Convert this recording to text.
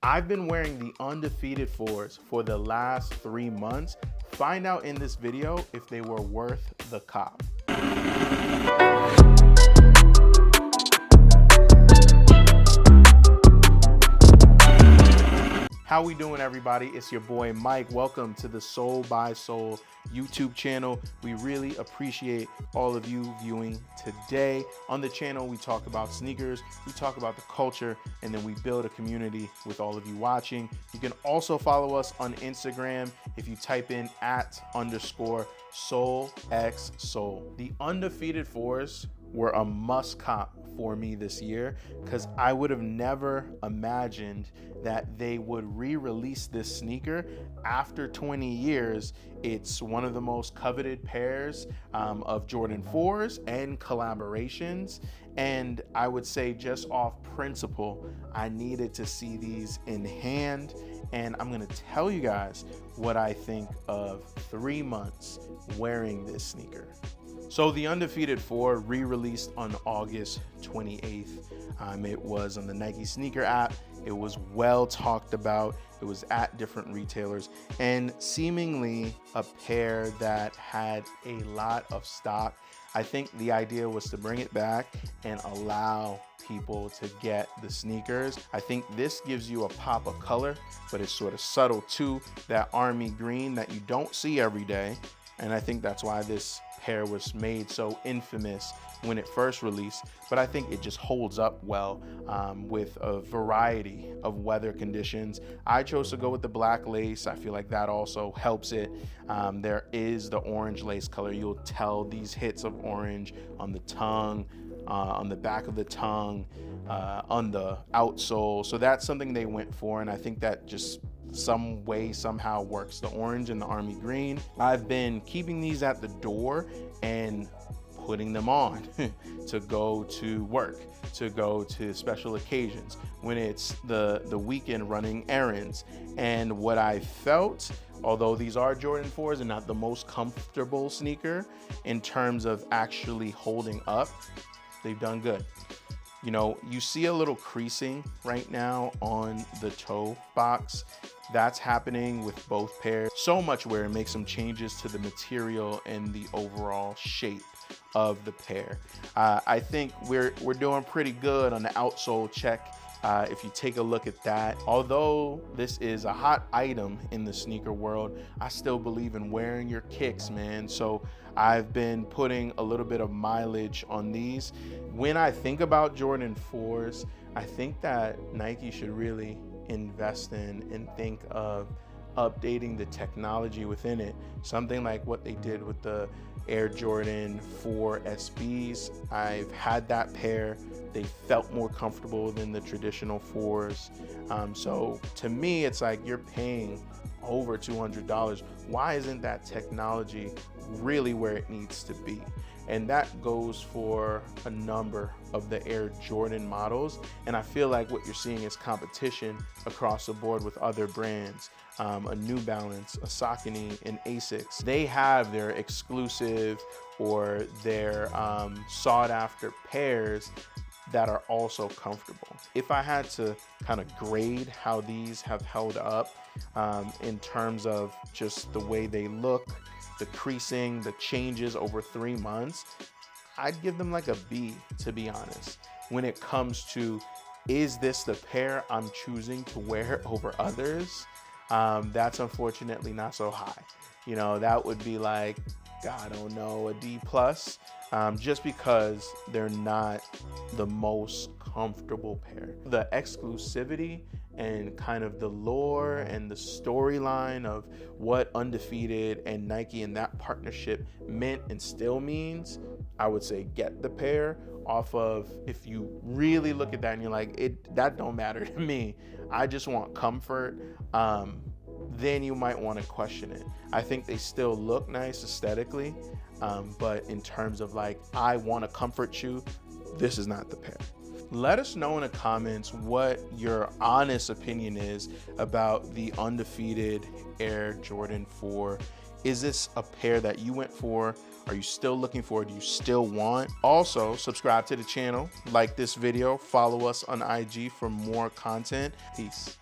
I've been wearing the Undefeated 4s for the last 3 months. Find out in this video if they were worth the cop. How we doing, everybody? It's your boy Mike. Welcome to the Soul by Soul YouTube channel. We really appreciate all of you viewing today. On the channel, we talk about sneakers, we talk about the culture, and then we build a community with all of you watching. You can also follow us on Instagram if you type in @_SoulXSoul. The Undefeated 4s were a must cop for me this year because I would have never imagined that they would re-release this sneaker after 20 years. It's one of the most coveted pairs of Jordan 4s and collaborations. And I would say just off principle, I needed to see these in hand. And I'm gonna tell you guys what I think of 3 months wearing this sneaker. So the Undefeated 4 re-released on August 28th. It was on the Nike sneaker app. It was well talked about. It was at different retailers and seemingly a pair that had a lot of stock. I think the idea was to bring it back and allow people to get the sneakers. I think this gives you a pop of color, but it's sort of subtle too. That army green that you don't see every day. And I think that's why this pair was made so infamous when it first released, but I think it just holds up well with a variety of weather conditions. I chose to go with the black lace. I feel like that also helps it. There is the orange lace color. You'll tell these hits of orange on the tongue, on the back of the tongue, on the outsole. So that's something they went for, and I think that just some way somehow works. The orange and the army green. I've been keeping these at the door and putting them on to go to work, to go to special occasions, when it's the weekend running errands. And what I felt, although these are Jordan 4s and not the most comfortable sneaker in terms of actually holding up, they've done good. You know, you see a little creasing right now on the toe box. That's happening with both pairs. So much where it makes some changes to the material and the overall shape of the pair. I think we're doing pretty good on the outsole check. If you take a look at that, although this is a hot item in the sneaker world, I still believe in wearing your kicks, man. So I've been putting a little bit of mileage on these. When I think about Jordan 4s, I think that Nike should really invest in and think of updating the technology within it. Something like what they did with the Air Jordan 4 SBs. I've had that pair. They felt more comfortable than the traditional 4s. So to me, it's like you're paying over $200. Why isn't that technology really where it needs to be? And that goes for a number of the Air Jordan models. And I feel like what you're seeing is competition across the board with other brands. A New Balance, a Saucony, and Asics. They have their exclusive or their sought after pairs that are also comfortable. If I had to kind of grade how these have held up in terms of just the way they look, the creasing, the changes over 3 months, I'd give them like a B, to be honest. When it comes to, is this the pair I'm choosing to wear over others? That's unfortunately not so high. You know, that would be like, I don't know, a D+, just because they're not the most comfortable pair. The exclusivity and kind of the lore and the storyline of what Undefeated and Nike and that partnership meant and still means, I would say get the pair. Off of, if you really look at that and you're like, that don't matter to me, I just want comfort, then you might want to question it. I think they still look nice aesthetically, but in terms of like, I want a comfort shoe, this is not the pair. Let us know in the comments what your honest opinion is about the Undefeated Air Jordan 4. Is this a pair that you went for? Are you still looking for? Do you still want? Also, subscribe to the channel, like this video, follow us on IG for more content. Peace.